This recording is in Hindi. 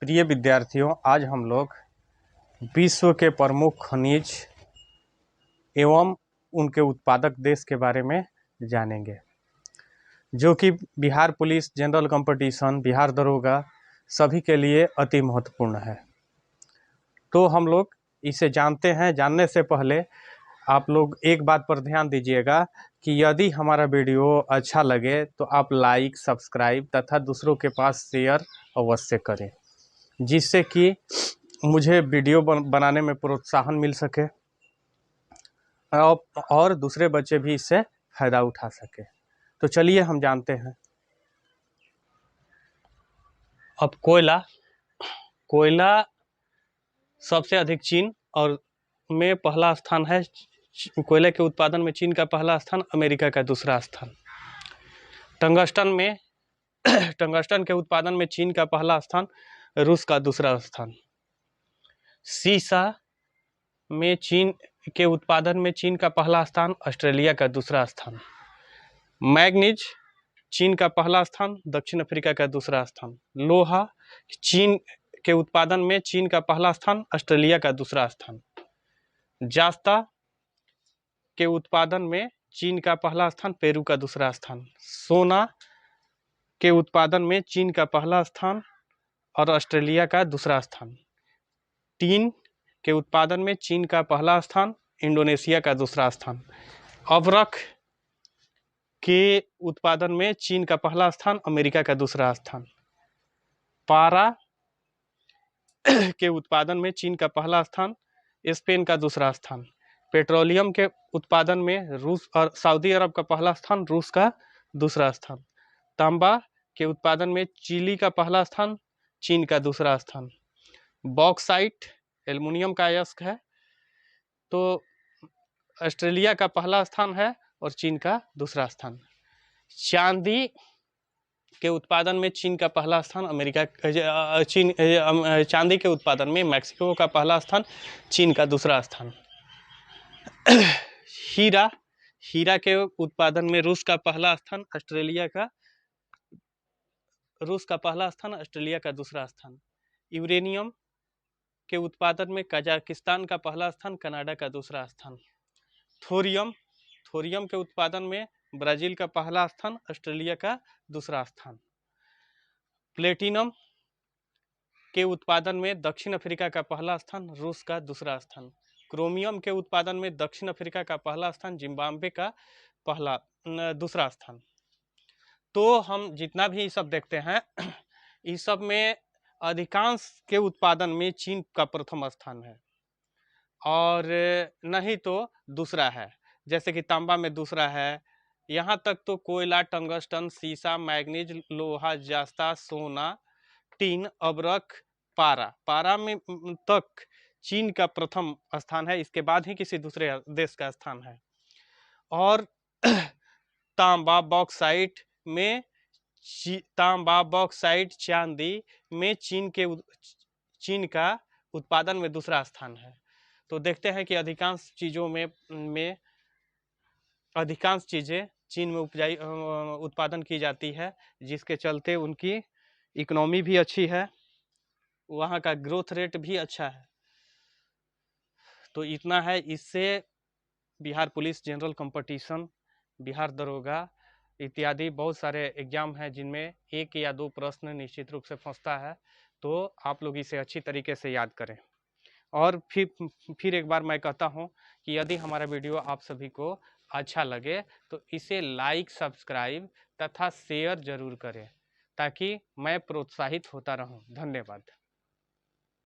प्रिय विद्यार्थियों, आज हम लोग विश्व के प्रमुख खनिज एवं उनके उत्पादक देश के बारे में जानेंगे, जो कि Bihar police general competition, Bihar दरोगा सभी के लिए अति महत्वपूर्ण है। तो हम लोग इसे जानते हैं। जानने से पहले आप लोग एक बात पर ध्यान दीजिएगा कि यदि हमारा वीडियो अच्छा लगे तो आप लाइक, सब्सक्राइब तथा दूसरों के पास शेयर अवश्य करें, जिससे कि मुझे वीडियो बनाने में प्रोत्साहन मिल सके और दूसरे बच्चे भी इससे फ़ायदा उठा सके। तो चलिए हम जानते हैं। अब कोयला सबसे अधिक चीन और में पहला स्थान है। कोयले के उत्पादन में चीन का पहला स्थान, अमेरिका का दूसरा स्थान। टंगस्टन के उत्पादन में चीन का पहला स्थान, रूस का दूसरा स्थान। सीसा में चीन के उत्पादन में चीन का पहला स्थान, ऑस्ट्रेलिया का दूसरा स्थान। मैग्नीज चीन का पहला स्थान, दक्षिण अफ्रीका का दूसरा स्थान। लोहा चीन के उत्पादन में चीन का पहला स्थान, ऑस्ट्रेलिया का दूसरा स्थान। जास्ता के उत्पादन में चीन का पहला स्थान, पेरू का दूसरा स्थान। सोना के उत्पादन में चीन का पहला स्थान और ऑस्ट्रेलिया का दूसरा स्थान। टीन के उत्पादन में चीन का पहला स्थान, इंडोनेशिया का दूसरा स्थान। अभ्रक के उत्पादन में चीन का पहला स्थान, अमेरिका का दूसरा स्थान। पारा के उत्पादन में चीन का पहला स्थान, स्पेन का दूसरा स्थान। पेट्रोलियम के उत्पादन में रूस और सऊदी अरब का पहला स्थान, रूस का दूसरा स्थान। तांबा के उत्पादन में चिली का पहला स्थान, चीन का दूसरा स्थान। बॉक्साइट एल्युमिनियम का अयस्क है, तो ऑस्ट्रेलिया का पहला स्थान है और चीन का दूसरा स्थान। चांदी के उत्पादन में चीन का पहला स्थान, चांदी के उत्पादन में मैक्सिको का पहला स्थान, चीन का दूसरा स्थान। हीरा के उत्पादन में रूस का पहला स्थान, ऑस्ट्रेलिया का दूसरा स्थान। यूरेनियम के उत्पादन में कजाकिस्तान का पहला स्थान, कनाडा का दूसरा स्थान। थोरियम के उत्पादन में ब्राजील का पहला स्थान, ऑस्ट्रेलिया का दूसरा स्थान। प्लेटिनम के उत्पादन में दक्षिण अफ्रीका का पहला स्थान, रूस का दूसरा स्थान। क्रोमियम के उत्पादन में दक्षिण अफ्रीका का पहला स्थान, जिम्बाब्वे का दूसरा स्थान। तो हम जितना भी सब देखते हैं, इस सब में अधिकांश के उत्पादन में चीन का प्रथम स्थान है और नहीं तो दूसरा है। जैसे कि तांबा में दूसरा है। यहाँ तक तो कोयला, टंगस्टन, सीसा, मैग्नीज, लोहा, जास्ता, सोना, टीन, अभ्रक, पारा में तक चीन का प्रथम स्थान है। इसके बाद ही किसी दूसरे देश का स्थान है। और तांबा, बॉक्साइट, चांदी में चीन का उत्पादन में दूसरा स्थान है। तो देखते हैं कि अधिकांश चीज़ें चीन में उत्पादन की जाती है, जिसके चलते उनकी इकोनॉमी भी अच्छी है, वहाँ का ग्रोथ रेट भी अच्छा है। तो इतना है। इससे Bihar police general competition, Bihar दरोगा इत्यादि बहुत सारे एग्जाम हैं जिनमें 1 या 2 प्रश्न निश्चित रूप से फंसता है। तो आप लोग इसे अच्छी तरीके से याद करें। और फिर एक बार मैं कहता हूं कि यदि हमारा वीडियो आप सभी को अच्छा लगे तो इसे लाइक, सब्सक्राइब तथा शेयर जरूर करें, ताकि मैं प्रोत्साहित होता रहूं। धन्यवाद।